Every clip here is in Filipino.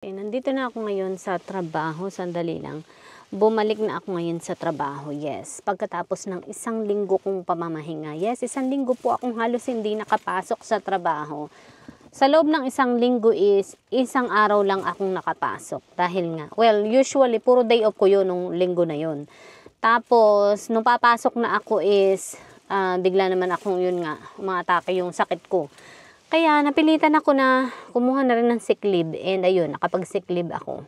Nandito na ako ngayon sa trabaho, sandali lang. Bumalik na ako ngayon sa trabaho, yes. Pagkatapos ng 1 linggo kong pamamahinga. Yes, 1 linggo po akong halos hindi nakapasok sa trabaho. Sa loob ng 1 linggo is, 1 araw lang akong nakapasok. Dahil nga, well, usually, puro day off ko yun nung linggo na yun. Tapos, nung papasok na ako is, bigla naman akong yun nga, umatake yung sakit ko. Kaya napilitan ako na kumuha na rin ng sick leave and ayun, nakapag-sick leave ako.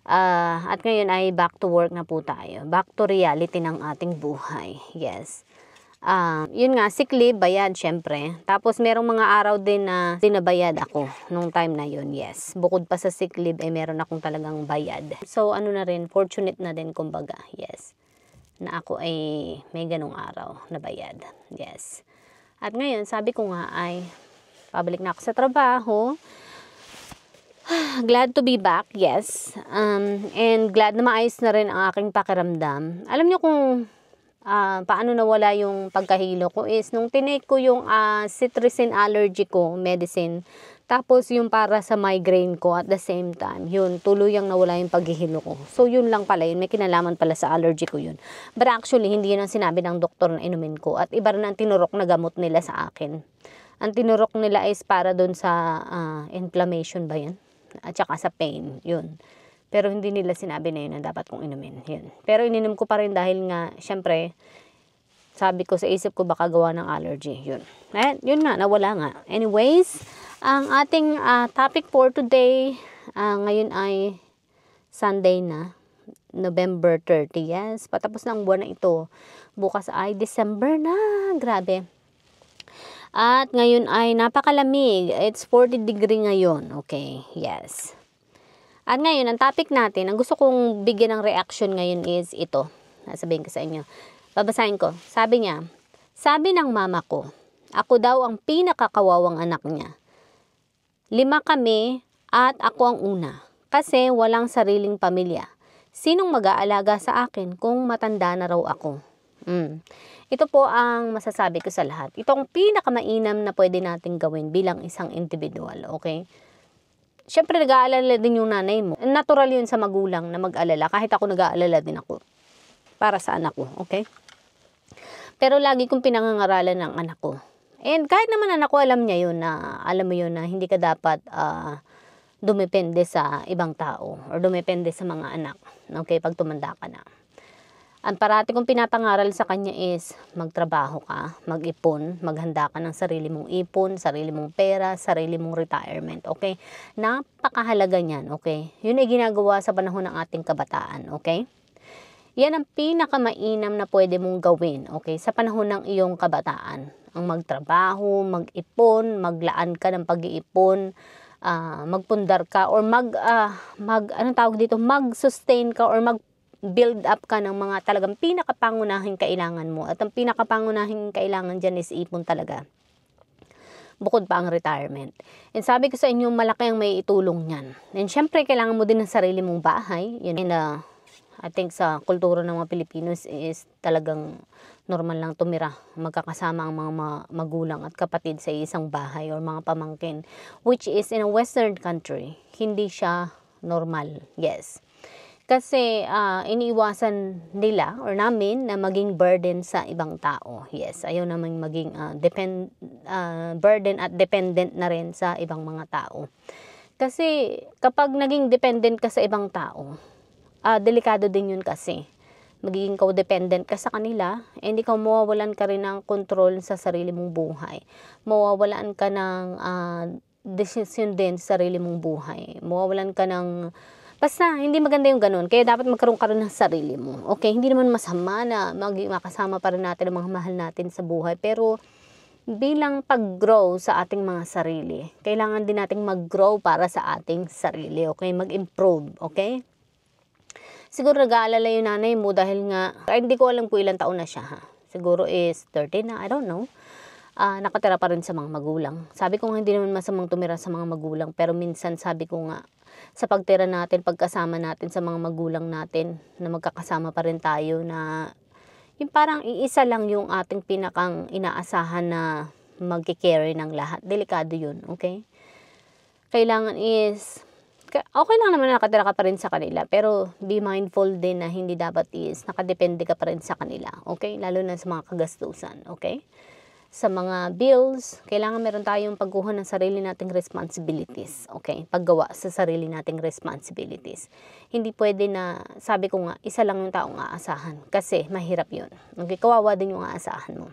At ngayon ay back to work na po tayo. Back to reality ng ating buhay. Yes. Yun nga, sick leave, bayad syempre. Tapos merong mga araw din na dinabayad ako nung time na yun. Yes. Bukod pa sa sick leave, meron akong talagang bayad. So ano na rin, fortunate na din kumbaga. Yes. Na ako ay may ganong araw na bayad. Yes. At ngayon, sabi ko nga ay pabalik na ako sa trabaho. Glad to be back, yes. And glad na maayos na rin ang aking pakiramdam. Alam niyo kung paano nawala yung pagkahilo ko is nung tinake ko yung cetirizine allergy ko, medicine. Tapos yung para sa migraine ko at the same time, yun, tuluyang nawala yung paghihilo ko. So yun lang pala yun, may kinalaman pala sa allergy ko yun. But actually, hindi yun ang sinabi ng doktor na inumin ko. At iba rin ang tinurok na gamot nila sa akin. Ang tinurok nila is para doon sa inflammation ba yan? At saka sa pain, yun. Pero hindi nila sinabi na yun na dapat kong inumin, yun. Pero ininom ko pa rin dahil nga, syempre, sabi ko sa isip ko baka gawa ng allergy, yun. Eh, yun nga, nawala nga. Anyways, ang ating topic for today, ngayon ay Sunday na, November 30, yes. Patapos ng buwan na ito. Bukas ay December na, grabe. At ngayon ay napakalamig. It's 40 degree ngayon. Okay, yes. At ngayon, ang topic natin, ang gusto kong bigyan ng reaction ngayon is ito. Sasabihin ko sa inyo. Babasahin ko. Sabi niya, sabi ng mama ko, ako daw ang pinakakawawang anak niya. 5 kami at ako ang una. Kasi walang sariling pamilya. Sinong mag-aalaga sa akin kung matanda na raw ako? Ito po ang masasabi ko sa lahat. Ito ang pinakamainam na pwede nating gawin bilang isang individual, okay? Siyempre, nag-aalala din yung nanay mo. Natural yun sa magulang na mag-alala. Kahit ako nag-aalala din ako para sa anak ko, okay? Pero lagi kong pinangangaralan ng anak ko. And kahit naman anak ko, alam niya yun na, alam mo yun na hindi ka dapat dumepende sa ibang tao or dumepende sa mga anak, okay, pag tumanda ka na. Ang parati kong pinapangaral sa kanya is magtrabaho ka, mag-ipon, maghanda ka ng sarili mong ipon, sarili mong pera, sarili mong retirement, okay? Napakahalaga niyan, okay? Yun ay ginagawa sa panahon ng ating kabataan, okay? Yan ang pinakamainam na pwede mong gawin, okay? Sa panahon ng iyong kabataan. Ang magtrabaho, mag-ipon, maglaan ka ng pag-iipon, magpundar ka, or mag-sustain ka or build up ka ng mga talagang pinakapangunahing kailangan mo. At ang pinakapangunahing kailangan dyan is ipon talaga. Bukod pa ang retirement. And sabi ko sa inyo, malaki ang may itulong niyan. And syempre, kailangan mo din ng sarili mong bahay. And I think sa kultura ng mga Pilipinos is talagang normal lang tumira. Magkakasama ang mga magulang at kapatid sa isang bahay or mga pamangkin. Which is in a Western country, hindi siya normal. Yes. Kasi iniiwasan nila or namin na maging burden sa ibang tao. Yes, ayaw naman maging burden at dependent na rin sa ibang mga tao. Kasi kapag naging dependent ka sa ibang tao, delikado din yun kasi. Magiging codependent ka sa kanila, and ikaw mawawalan ka rin ng control sa sarili mong buhay. Mawawalan ka ng decision din sa sarili mong buhay. Mawawalan ka ng basta, hindi maganda yung ganun. Kaya dapat magkaroon ka rin ng sarili mo. Okay, hindi naman masama na makasama pa rin natin ang mga mahal natin sa buhay. Pero bilang pag-grow sa ating mga sarili, kailangan din nating mag-grow para sa ating sarili. Okay, mag-improve. Okay? Siguro nag-aalala yung nanay mo dahil nga, hindi ko alam kung ilang taon na siya. Ha? Siguro is 30 na, I don't know. Nakatira pa rin sa mga magulang. Sabi ko nga hindi naman masamang tumira sa mga magulang. Pero minsan sabi ko nga, sa pagtira natin, pagkasama natin sa mga magulang natin, na magkakasama pa rin tayo na yung parang iisa lang yung ating pinakang inaasahan na magki-carry ng lahat. Delikado yun, okay? Kailangan is Okay lang naman na nakatira ka pa rin sa kanila, pero be mindful din na hindi dapat is nakadepende ka pa rin sa kanila, okay? Lalo na sa mga kagastusan, okay? Sa mga bills, kailangan meron tayong pagkuha ng sarili nating responsibilities, okay? Paggawa sa sarili nating responsibilities. Hindi pwede na, sabi ko nga, isa lang yung taong aasahan, kasi mahirap yun. Okay, kawawa din yung aasahan mo.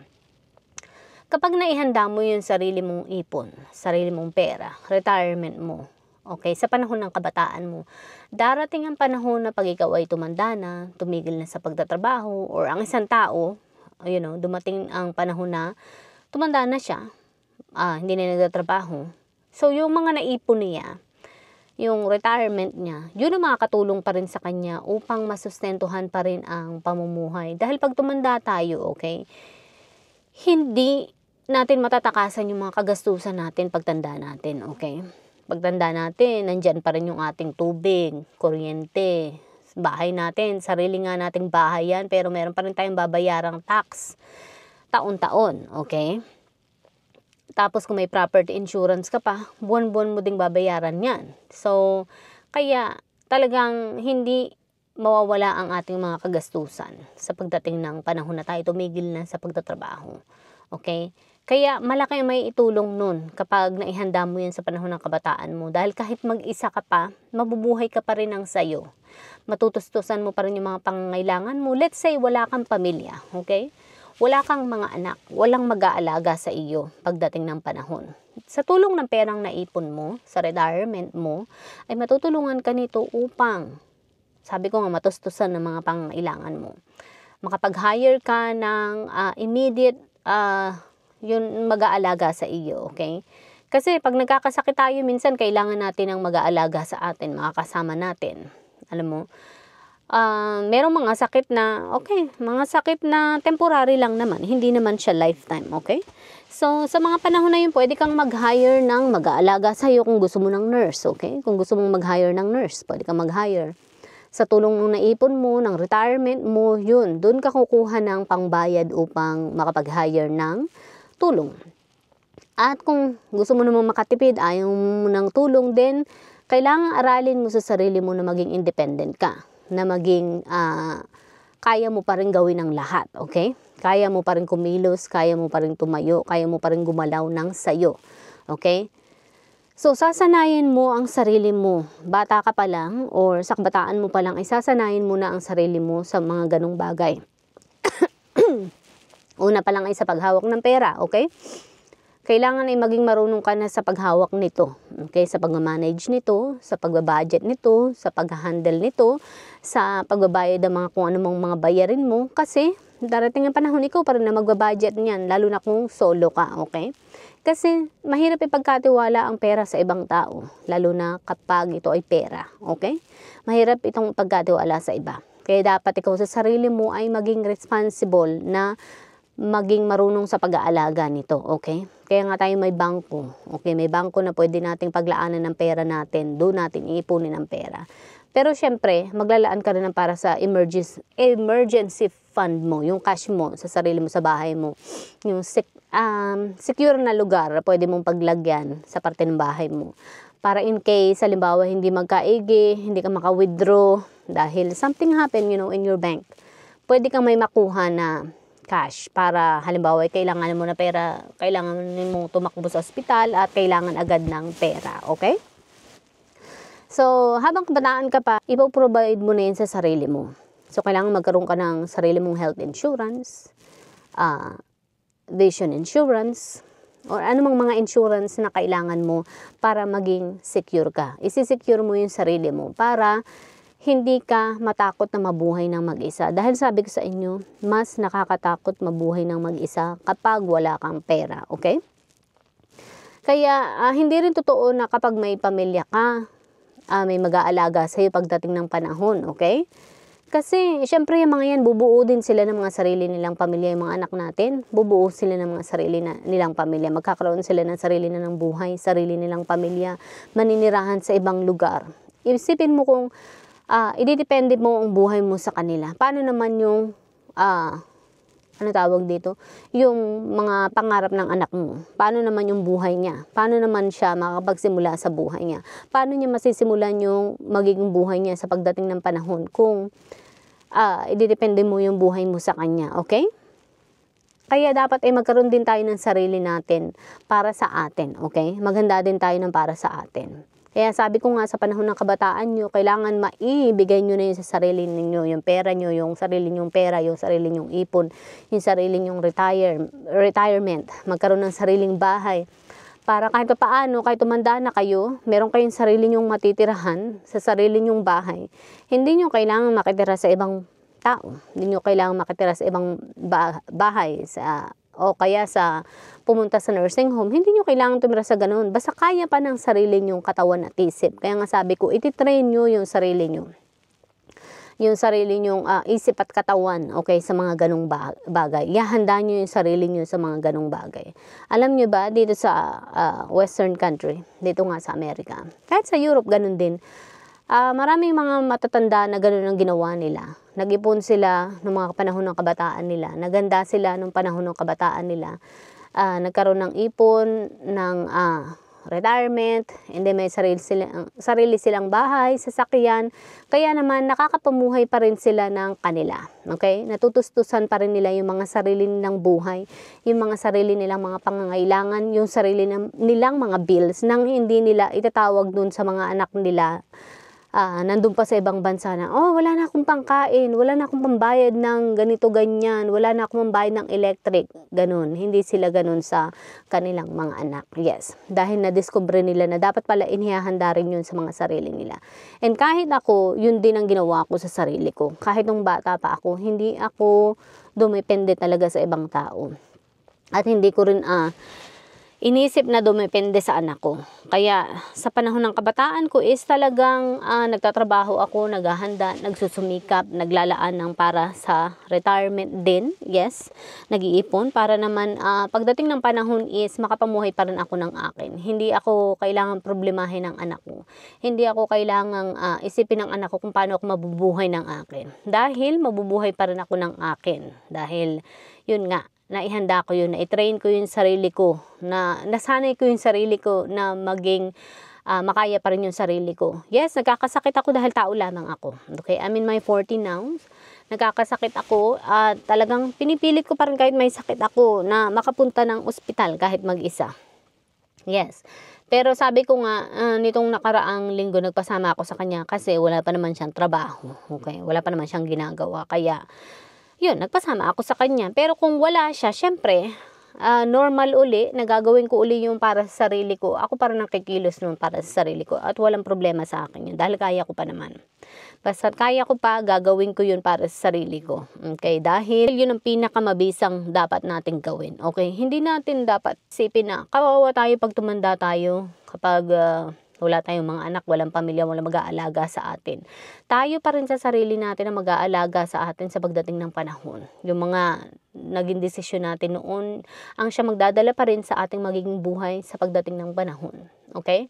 Kapag naihanda mo yung sarili mong ipon, sarili mong pera, retirement mo, okay, sa panahon ng kabataan mo, darating ang panahon na pag ikaw ay tumanda na, tumigil na sa pagtatrabaho, or ang isang tao, dumating ang panahon na tumanda na siya, hindi na nagtatrabaho. So, yung mga naipon niya, yung retirement niya, yun ang makakatulong pa rin sa kanya upang masustentuhan pa rin ang pamumuhay. Dahil pag tumanda tayo, okay, hindi natin matatakasan yung mga kagastusan natin pagtanda natin, okay? Pagtanda natin, nandyan pa rin yung ating tubig, kuryente, bahay natin, sarili nga nating bahay yan, pero meron pa rin tayong babayarang tax, taon-taon, okay? Tapos kung may property insurance ka pa, buwan-buwan mo ding babayaran yan. So, kaya talagang hindi mawawala ang ating mga kagastusan sa pagdating ng panahon na tayo tumigil na sa pagtatrabaho, okay? Kaya malaki ang may itulong nun kapag naihanda mo yan sa panahon ng kabataan mo. Dahil kahit mag-isa ka pa, mabubuhay ka pa rin ng sayo. Matutustusan mo pa rin yung mga pangangailangan mo. Let's say wala kang pamilya, okay? Wala kang mga anak, walang mag-aalaga sa iyo pagdating ng panahon. Sa tulong ng perang naipon mo, sa retirement mo, ay matutulungan ka nito upang, sabi ko nga, matustusan ng mga pangangailangan mo. Makapag-hire ka ng immediate yun mag-aalaga sa iyo, okay? Kasi pag nagkakasakit tayo, minsan kailangan natin ng mag-aalaga sa atin, makakasama natin. Alam mo, merong mga sakit na, okay, mga sakit na temporary lang naman, hindi naman siya lifetime, okay? So, sa mga panahon na yun, pwede kang mag-hire ng mag-aalaga sa iyo kung gusto mo ng nurse, okay? Kung gusto mong mag-hire ng nurse, pwede kang mag-hire. Sa tulong ng naipon mo, ng retirement mo, yun, doon ka kukuha ng pangbayad upang makapag-hire ng tulong. At kung gusto mo namang makatipid, ayaw mo ng tulong din, kailangan aralin mo sa sarili mo na maging independent ka. Na maging kaya mo pa rin gawin ang lahat, okay? Kaya mo pa rin kumilos, kaya mo pa rin tumayo, kaya mo pa rin gumalaw ng sayo, okay? So, sasanayin mo ang sarili mo. Bata ka pa lang or sa kabataan mo pa lang, ay sasanayin mo na ang sarili mo sa mga ganong bagay. Una pa lang ay sa paghawak ng pera, okay? Kailangan ay maging marunong ka na sa paghawak nito, okay? Sa pag-manage nito, sa pagbabudget nito, sa pag-handle nito, sa pagbabayad ng mga kung anumang mga bayarin mo. Kasi darating ang panahon, ikaw pa rin na magbabudget niyan, lalo na kung solo ka, okay? Kasi mahirap ipagkatiwala ang pera sa ibang tao, lalo na kapag ito ay pera, okay? Mahirap itong pagkatiwala sa iba. Kaya dapat ikaw sa sarili mo ay maging responsible na maging marunong sa pag-aalaga nito, okay? Kaya nga tayo may bangko, okay? May bangko na pwede nating paglaanan ng pera natin, doon natin iipunin ang pera. Pero syempre, maglalaan ka rin para sa emergency fund mo, yung cash mo sa sarili mo, sa bahay mo. Yung secure na lugar, pwede mong paglagyan sa parte ng bahay mo. Para in case, halimbawa, hindi magkaigi, hindi ka maka-withdraw dahil something happen, in your bank. Pwede kang may makuha na cash para halimbawa kailangan mo na pera, kailangan mo tumakbo sa ospital at kailangan agad ng pera, okay? So, habang kabataan ka pa, ipoprovide mo na yun sa sarili mo. So, kailangan magkaroon ka ng sarili mong health insurance, vision insurance, or anumang mga insurance na kailangan mo para maging secure ka. Isi-secure mo yung sarili mo para hindi ka matakot na mabuhay ng mag-isa. Dahil sabi ko sa inyo, mas nakakatakot mabuhay ng mag-isa kapag wala kang pera, okay? Kaya hindi rin totoo na kapag may pamilya ka, may mag-aalaga sa iyo pagdating ng panahon, okay? Kasi syempre yung mga yan, bubuo din sila ng mga sarili nilang pamilya, yung mga anak natin, bubuo sila ng mga sarili nilang pamilya. Magkakaroon sila ng sarili na ng buhay, sarili nilang pamilya, maninirahan sa ibang lugar. Isipin mo kung ididepende mo ang buhay mo sa kanila. Paano naman yung ano tawag dito, yung mga pangarap ng anak mo. Paano naman yung buhay niya? Paano naman siya makakapagsimula sa buhay niya? Paano niya masisimulan yung magiging buhay niya sa pagdating ng panahon kung ididepende mo yung buhay mo sa kanya, okay? Kaya dapat ay magkaroon din tayo ng sarili natin para sa atin, okay? Maghanda din tayo ng para sa atin. Kaya sabi ko nga sa panahon ng kabataan nyo, kailangan maibigay nyo na yun sa sarili ninyo, yung pera nyo, yung sarili nyong pera, yung sarili nyong ipon, yung sarili nyong retirement, magkaroon ng sariling bahay. Para kahit paano, kahit tumanda na kayo, meron kayong sarili nyong matitirahan sa sarili nyong bahay. Hindi nyo kailangan makitira sa ibang tao. Hindi nyo kailangan makitira sa ibang bahay, o kaya sa pumunta sa nursing home, hindi nyo kailangan tumira sa ganun. Basta kaya pa ng sarili nyong katawan at isip. Kaya nga sabi ko, ititrain nyo yung sarili nyo. Yung sarili nyong isip at katawan, okay, sa mga ganung bagay. Ihahanda nyo yung sarili nyo sa mga ganung bagay. Alam nyo ba, dito sa Western country, dito nga sa Amerika, kahit sa Europe, ganun din, maraming mga matatanda na ganun ang ginawa nila. Nag-ipon sila ng mga panahon ng kabataan nila. Naganda sila nung panahon ng kabataan nila. Nagkaroon ng ipon, ng retirement, and then may sarili silang bahay, sasakyan. Kaya naman nakakapamuhay pa rin sila ng kanila. Okay? Natutustusan pa rin nila yung mga sarili nilang buhay, yung mga sarili nilang mga pangangailangan, yung sarili nilang mga bills nang hindi nila itatawag dun sa mga anak nila. Nandun pa sa ibang bansa na, wala na akong pangkain, wala na akong pambayad ng ganito ganyan, wala na akong pambayad ng electric, ganun. Hindi sila ganun sa kanilang mga anak. Yes, dahil na-discover nila na dapat pala inihahanda rin yun sa mga sarili nila. And kahit ako, yun din ang ginawa ko sa sarili ko. Kahit nung bata pa ako, hindi ako dumepende talaga sa ibang tao. At hindi ko rin inisip na dumepende sa anak ko. Kaya sa panahon ng kabataan ko is talagang nagtatrabaho ako, naghahanda, nagsusumikap, naglalaan ng para sa retirement din. Yes, nag-iipon para naman pagdating ng panahon is makapamuhay pa rin ako ng akin. Hindi ako kailangan problemahin ng anak ko. Hindi ako kailangang isipin ng anak ko kung paano ako mabubuhay ng akin. Dahil mabubuhay pa rin ako ng akin. Dahil yun nga, naihanda ko yun, na-train ko yung sarili ko, na nasanay ko yung sarili ko na maging makaya pa rin yung sarili ko. Yes, nagkakasakit ako dahil tao lamang ako. Okay, I'm in my 40 now. Nagkakasakit ako at talagang pinipilit ko pa rin kahit may sakit ako na makapunta ng ospital kahit mag-isa. Yes. Pero sabi ko nga, nitong nakaraang linggo nagpasama ako sa kanya kasi wala pa naman siyang trabaho. Okay, wala pa naman siyang ginagawa. Kaya yun, nagpasama ako sa kanya. Pero kung wala siya, syempre, normal uli, nagagawin ko uli yung para sa sarili ko. Ako parang nakikilos nun para sa sarili ko. At walang problema sa akin yun. Dahil kaya ko pa naman. Basta kaya ko pa, gagawin ko yun para sa sarili ko. Okay? Dahil yun ang pinakamabisang dapat nating gawin. Okay? Hindi natin dapat isipin na kawawa tayo pag tumanda tayo. Kapag wala tayong mga anak, walang pamilya, walang mag-aalaga sa atin. Tayo pa rin sa sarili natin na mag-aalaga sa atin sa pagdating ng panahon. Yung mga naging desisyon natin noon, ang siya magdadala pa rin sa ating magiging buhay sa pagdating ng panahon. Okay?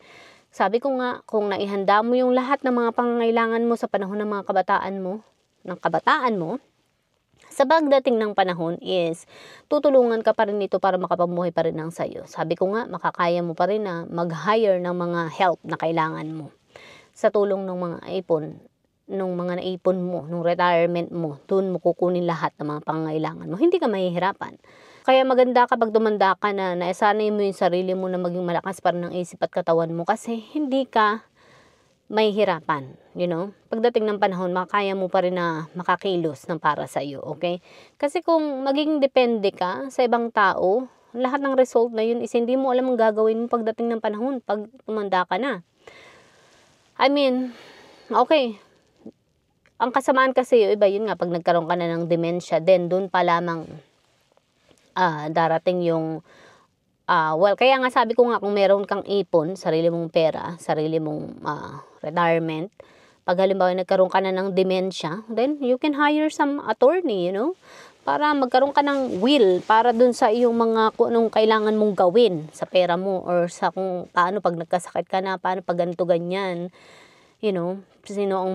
Sabi ko nga, kung naihanda mo yung lahat ng mga pangangailangan mo sa panahon ng mga kabataan mo, sa pagdating ng panahon is tutulungan ka pa rin nito para makapamuhay pa rin ng sayo. Sabi ko nga, makakaya mo pa rin na mag-hire ng mga help na kailangan mo. Sa tulong ng mga ipon, nung mga naipon mo, nung retirement mo, doon mo kukunin lahat ng mga pangangailangan mo. Hindi ka mahihirapan. Kaya maganda kapag dumanda ka na naisanay mo yung sarili mo na maging malakas para ng isip at katawan mo kasi hindi ka may hirapan, you know. Pagdating ng panahon, makakaya mo pa rin na makakilos ng para sa iyo, okay? Kasi kung maging depende ka sa ibang tao, lahat ng result na yun is hindi mo alam ang gagawin mo pagdating ng panahon, pag tumanda ka na. I mean, okay. Ang kasamaan kasi yung iba, yun nga, pag nagkaroon ka na ng dementia, then doon pa lamang darating yung kaya nga sabi ko nga kung meron kang ipon, sarili mong pera, sarili mong retirement, pag halimbawa nagkaroon ka na ng dementia, then you can hire some attorney, you know, para magkaroon ka ng will para dun sa iyong mga kung anong kailangan mong gawin sa pera mo or sa kung paano pag nagkasakit ka na, paano pag ganito ganyan, you know, sino ang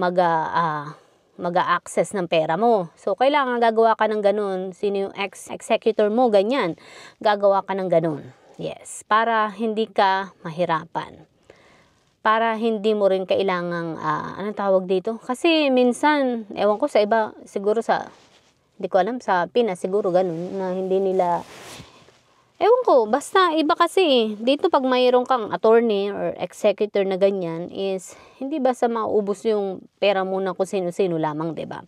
mag-a-access ng pera mo. So, kailangan gagawa ka ng ganun. Sino yung executor mo, ganyan. Gagawa ka ng ganun. Yes, para hindi ka mahirapan. Para hindi mo rin kailangang, anong tawag dito? Kasi minsan, ewan ko sa iba, siguro hindi ko alam, sa Pinas, siguro ganun, na hindi nila, ewan ko, basta iba kasi. Dito pag mayroon kang attorney or executor na ganyan is hindi basta mauubos yung pera mo na kung sino-sino lamang, 'di ba?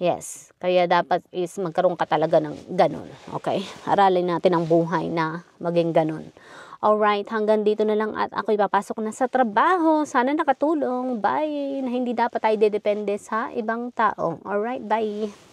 Yes, kaya dapat is magkaroon ka talaga ng ganun. Okay? Aralin natin ang buhay na maging ganun. Alright, hanggang dito na lang at ako'y papasok na sa trabaho. Sana nakatulong. Bye! Na hindi dapat tayo dedepende sa ibang tao. Alright, bye!